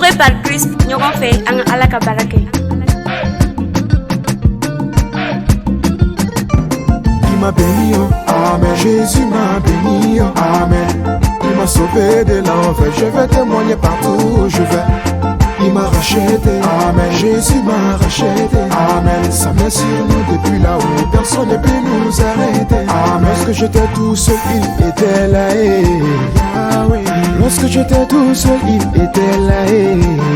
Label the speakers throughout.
Speaker 1: Enregistré par Chris Nyogonfe en Alakabarake.
Speaker 2: Il m'a béni, oh, amen. Jésus m'a béni, oh, amen. Il m'a sauvé de l'enfer. Je vais témoigner partout où je vais. Il m'a racheté, amen. Jésus m'a racheté, amen. Sa main sur nous depuis là-haut, personne ne peut nous arrêter, amen. Lorsque j'étais tout seul, il était là, Yahweh. Lorsque j'étais tout seul, il était là,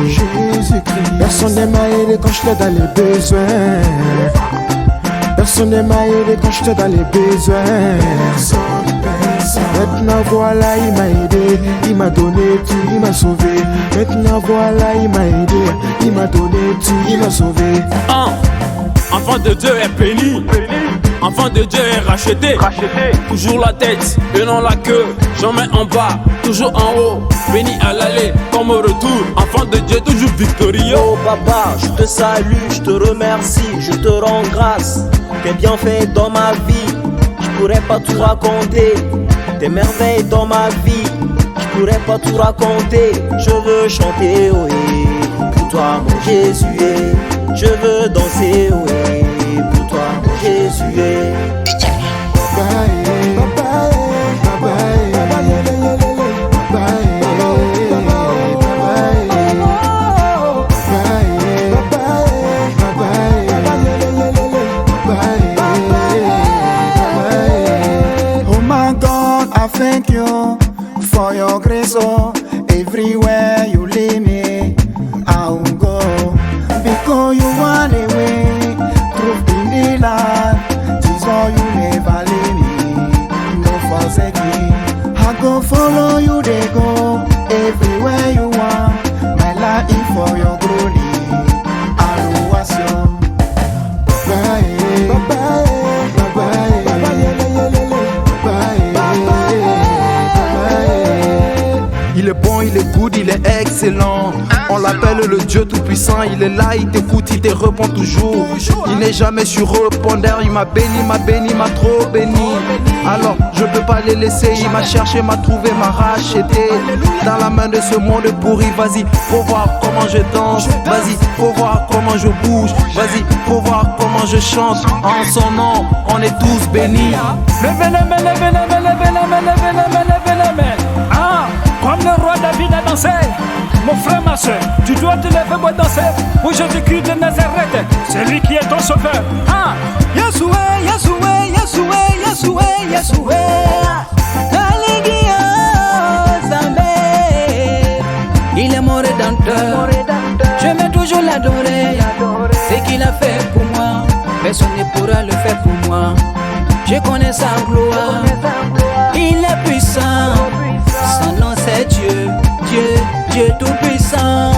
Speaker 2: Jésus-Christ. Personne ne m'a aidé quand j'étais dans les besoins. Personne ne m'a aidé quand j'étais dans les besoins. Maintenant voilà, il m'a aidé, il m'a donné tout, il m'a sauvé. Maintenant voilà, il m'a aidé, il m'a donné tout, il m'a sauvé.
Speaker 3: Enfant de Dieu est béni, enfant de Dieu est racheté. Toujours la tête et non la queue, jamais en bas, toujours en haut. Béni à l'aller comme au retour, enfant de Dieu toujours victorieux.
Speaker 4: Oh Baba, je te salue, je te remercie, je te rends grâce. Tes bienfaits dans ma vie, je pourrais pas tout raconter. Tes merveilles dans ma vie, je pourrais pas tout raconter. Je veux chanter, oui, pour toi mon Jésus. Je veux danser, oui, pour toi mon Jésus.
Speaker 5: Thank you for your grace, oh. Everywhere you lead me, I will go. Because you want away, truth in the land. This all you never leave me, no forsake me. I go follow you, they go. Everywhere you want, my life is for your glory. I will wash you. Bye bye, bye bye, bye bye.
Speaker 6: Il est bon, il est good, il est excellent. On l'appelle le Dieu tout-puissant. Il est là, il t'écoute, il te répond toujours. Il n'est jamais sur répondeur. Il m'a béni, m'a trop béni. Alors je peux pas les laisser. Il m'a cherché, m'a trouvé, m'a racheté. Dans la main de ce monde pourri. Vas-y, faut voir comment je danse. Vas-y, faut voir comment je bouge. Vas-y, faut voir comment je chante. En son nom, on est tous bénis.
Speaker 3: Levez la main, levez la main, levez la main, levez la main, levez la main. Comme le roi David a dansé. Mon frère, ma soeur, tu dois te lever pour danser pour Jésus-Christ de Nazareth, c'est lui qui est ton sauveur.
Speaker 7: Yahshua, Yahshua, Yahshua, Yahshua, Yahshua. Alléluia, Zambé. Il est mon rédempteur. Je vais toujours l'adorer. Ce qu'il a fait pour moi, personne ne pourra le faire pour moi. Je connais sa gloire. Il est puissant. Son nom c'est Dieu, Dieu, Dieu tout puissant.